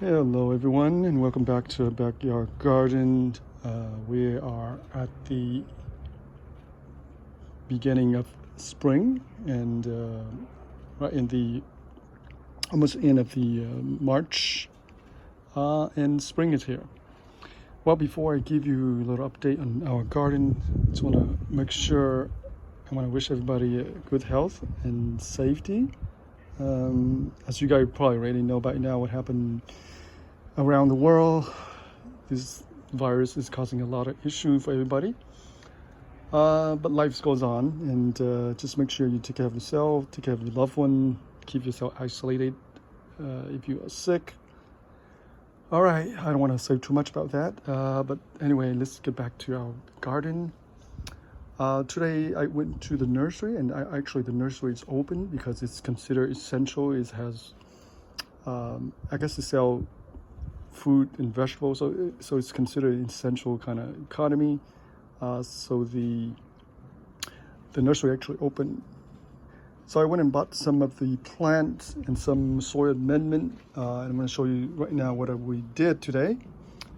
Hello everyone and welcome back to our backyard garden. We are at the beginning of spring and right in the almost end of the March and spring is here. Well, before I give you a little update on our garden, I just want to make sure I want to wish everybody good health and safety. As you guys probably already know by now what happened around the world. This virus is causing a lot of issues for everybody, but life goes on, and just make sure you take care of yourself, take care of your loved one, keep yourself isolated if you are sick. All right, I don't want to say too much about that, but anyway, let's get back to our garden. Today I went to the nursery, and actually the nursery is open because it's considered essential. It has I guess they sell fruit and vegetables, so it's considered an essential kind of economy. So the nursery actually opened. So I went and bought some of the plants and some soil amendment. And I'm going to show you right now what we did today.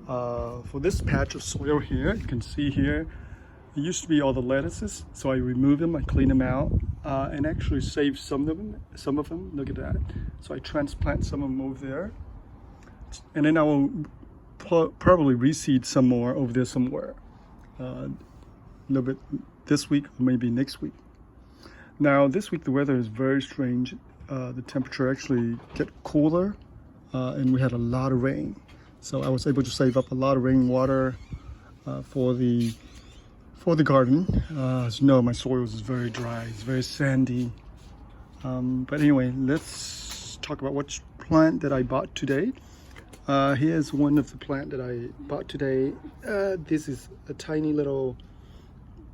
For this patch of soil here, you can see here, it used to be all the lettuces. So I removed them, I cleaned them out, and actually saved some of them. Look at that. So I transplant some of them over there. And then I will probably reseed some more over there somewhere. A little bit this week or maybe next week. Now this week the weather is very strange. The temperature actually get cooler, and we had a lot of rain. So I was able to save up a lot of rainwater for the garden. As you know, my soil is very dry, it's very sandy. But anyway, let's talk about which plant that I bought today. Here's one of the plant that I bought today. This is a tiny little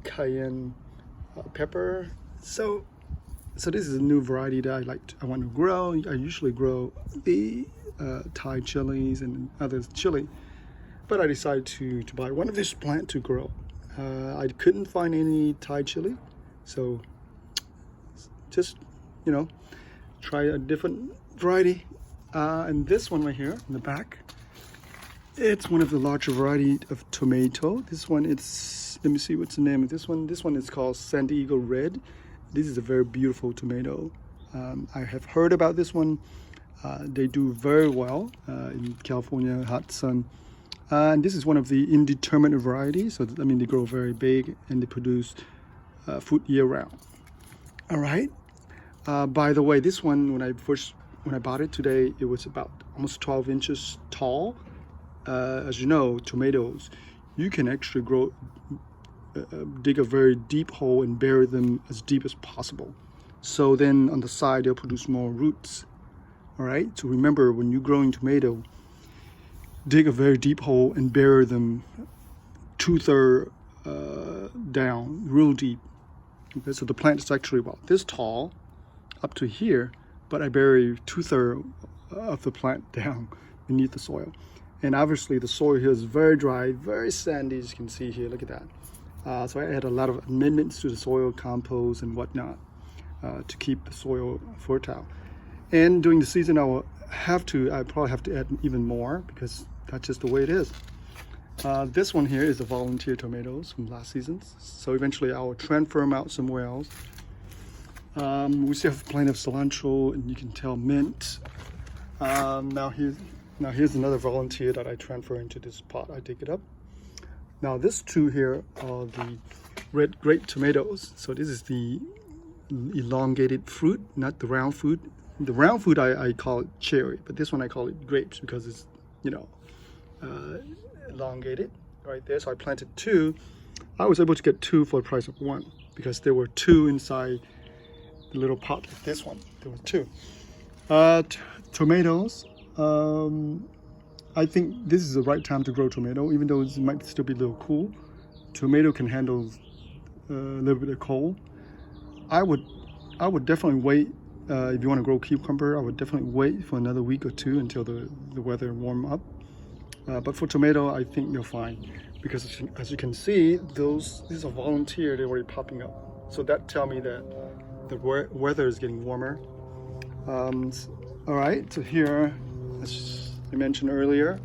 Cayenne Pepper. So this is a new variety that I want to grow. I usually grow the Thai chilies and other chili, but I decided to buy one of this plant to grow. I couldn't find any Thai chili, so just try a different variety. And this one right here in the back, it's one of the larger variety of tomato. This one, let me see what's the name of this one. This one is called San Diego Red. This is a very beautiful tomato. I have heard about this one. They do very well in California, hot sun. And this is one of the indeterminate varieties. So I mean, they grow very big and they produce fruit year round. All right. By the way, this one, when I bought it today, it was about almost 12 inches tall. As you know, tomatoes, you can actually dig a very deep hole and bury them as deep as possible. So then on the side, they'll produce more roots. All right, so remember, when you're growing tomato, dig a very deep hole and bury them 2/3 down, real deep. Okay, so the plant is actually about this tall up to here, but I bury 2/3 of the plant down beneath the soil. And obviously the soil here is very dry, very sandy, as you can see here. Look at that. So I had a lot of amendments to the soil, compost and whatnot, to keep the soil fertile. And during the season, I probably have to add even more because that's just the way it is. This one here is the volunteer tomatoes from last season. So eventually I will transfer them out somewhere else. We still have plenty of cilantro, and you can tell mint. Now here's another volunteer that I transfer into this pot. I dig it up. Now this two here are the red grape tomatoes. So this is the elongated fruit, not the round fruit. The round fruit I call it cherry, but this one I call it grapes because it's elongated right there. So I planted two. I was able to get two for the price of one because there were two inside the little pot like this one. There were two. Tomatoes. I think this is the right time to grow tomato, even though it might still be a little cool. Tomato can handle a little bit of cold. I would definitely wait. If you want to grow cucumber, I would definitely wait for another week or two until the weather warm up. But for tomato, I think they're fine because as you can see, these are volunteer. They're already popping up. So that tells me that the weather is getting warmer. All right, so here I mentioned earlier,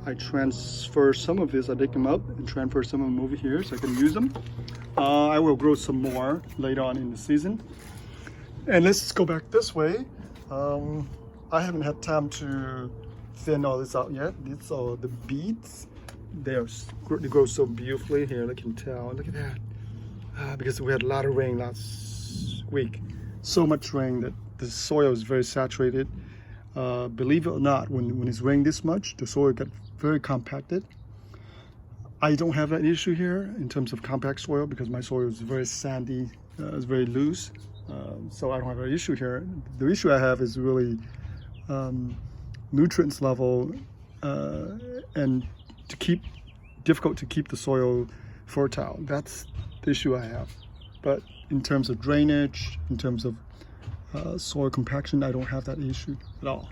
I transfer some of this, I dig them up and transfer some of them over here so I can use them. I will grow some more later on in the season. And let's go back this way. I haven't had time to thin all this out yet. These are the beets. They grow so beautifully here. You can tell. Look at that. Because we had a lot of rain last week. So much rain that the soil is very saturated. Believe it or not, when it's raining this much, the soil got very compacted. I don't have that issue here in terms of compact soil because my soil is very sandy, it's very loose. So I don't have an issue here. The issue I have is really nutrients level and difficult to keep the soil fertile. That's the issue I have. But in terms of drainage, in terms of soil compaction, I don't have that issue at all.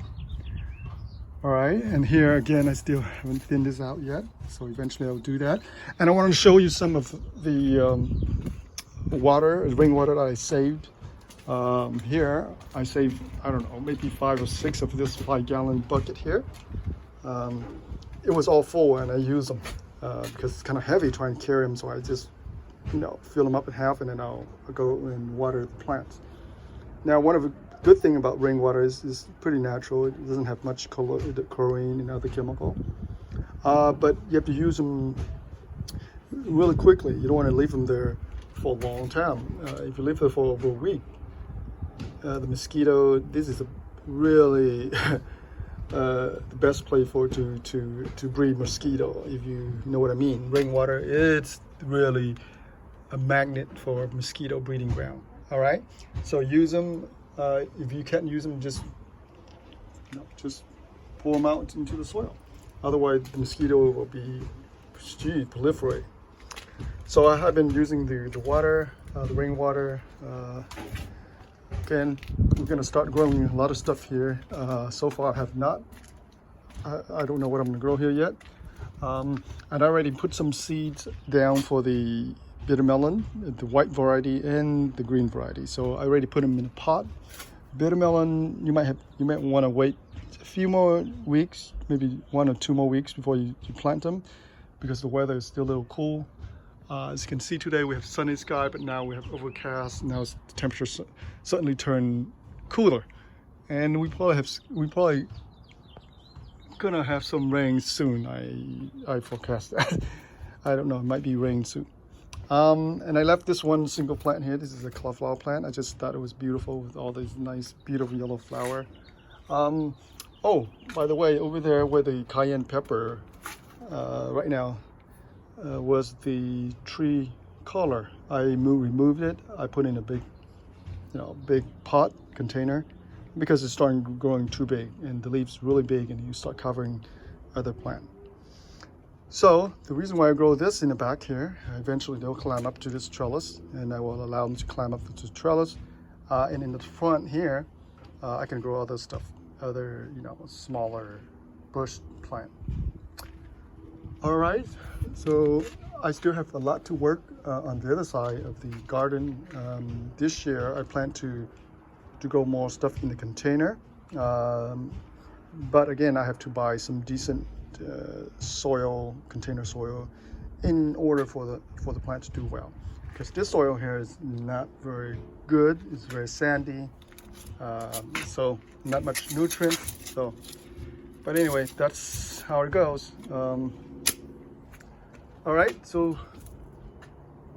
All right, and here again, I still haven't thinned this out yet, so eventually I'll do that. And I want to show you some of the rainwater that I saved. Here, I saved, I don't know, maybe 5 or 6 of this 5-gallon bucket here. It was all full and I used them because it's kind of heavy trying to carry them, so I just, fill them up in half and then I'll go and water the plants. Now, one of the good thing about rainwater is pretty natural. It doesn't have much chlorine and other chemical. But you have to use them really quickly. You don't want to leave them there for a long time. If you leave them for over a week, the mosquito, this is a really the best place to breed mosquito, if you know what I mean. Rainwater, it's really a magnet for mosquito breeding ground. All right, so use them. If you can't use them, just pour them out into the soil. Otherwise, the mosquito will be proliferate. So I have been using the water, the rainwater. Again, we're going to start growing a lot of stuff here. So far, I have not. I don't know what I'm going to grow here yet. And I already put some seeds down for the bitter melon, the white variety and the green variety. So I already put them in a pot. Bitter melon, you might want to wait a few more weeks, maybe 1 or 2 more weeks before you plant them, because the weather is still a little cool. As you can see today, we have sunny sky, but now we have overcast. Now the temperature suddenly turned cooler, and we probably gonna have some rain soon. I forecast that. I don't know, it might be rain soon. And I left this one single plant here. This is a cauliflower plant. I just thought it was beautiful with all these nice, beautiful yellow flower. Oh, by the way, over there where the Cayenne Pepper right now was the tree collar. I removed it. I put in a big, big pot container because it's starting growing too big and the leaves really big and you start covering other plant. So the reason why I grow this in the back here, eventually they'll climb up to this trellis and I will allow them to climb up to the trellis. And in the front here, I can grow other stuff, other, smaller bush plant. All right, so I still have a lot to work on the other side of the garden. This year I plan to grow more stuff in the container. But again, I have to buy some decent soil, container soil, in order for the plant to do well, because this soil here is not very good. It's very sandy, so not much nutrient. So, but anyway, that's how it goes. All right, so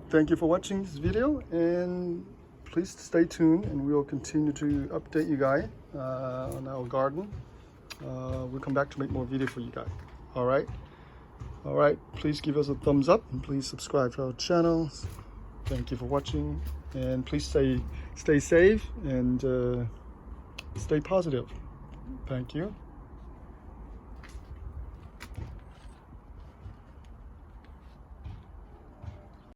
thank you for watching this video, and please stay tuned, and we will continue to update you guys on our garden. We'll come back to make more videos for you guys. All right, please give us a thumbs up and please subscribe to our channel. Thank you for watching, and please stay safe and stay positive. Thank you.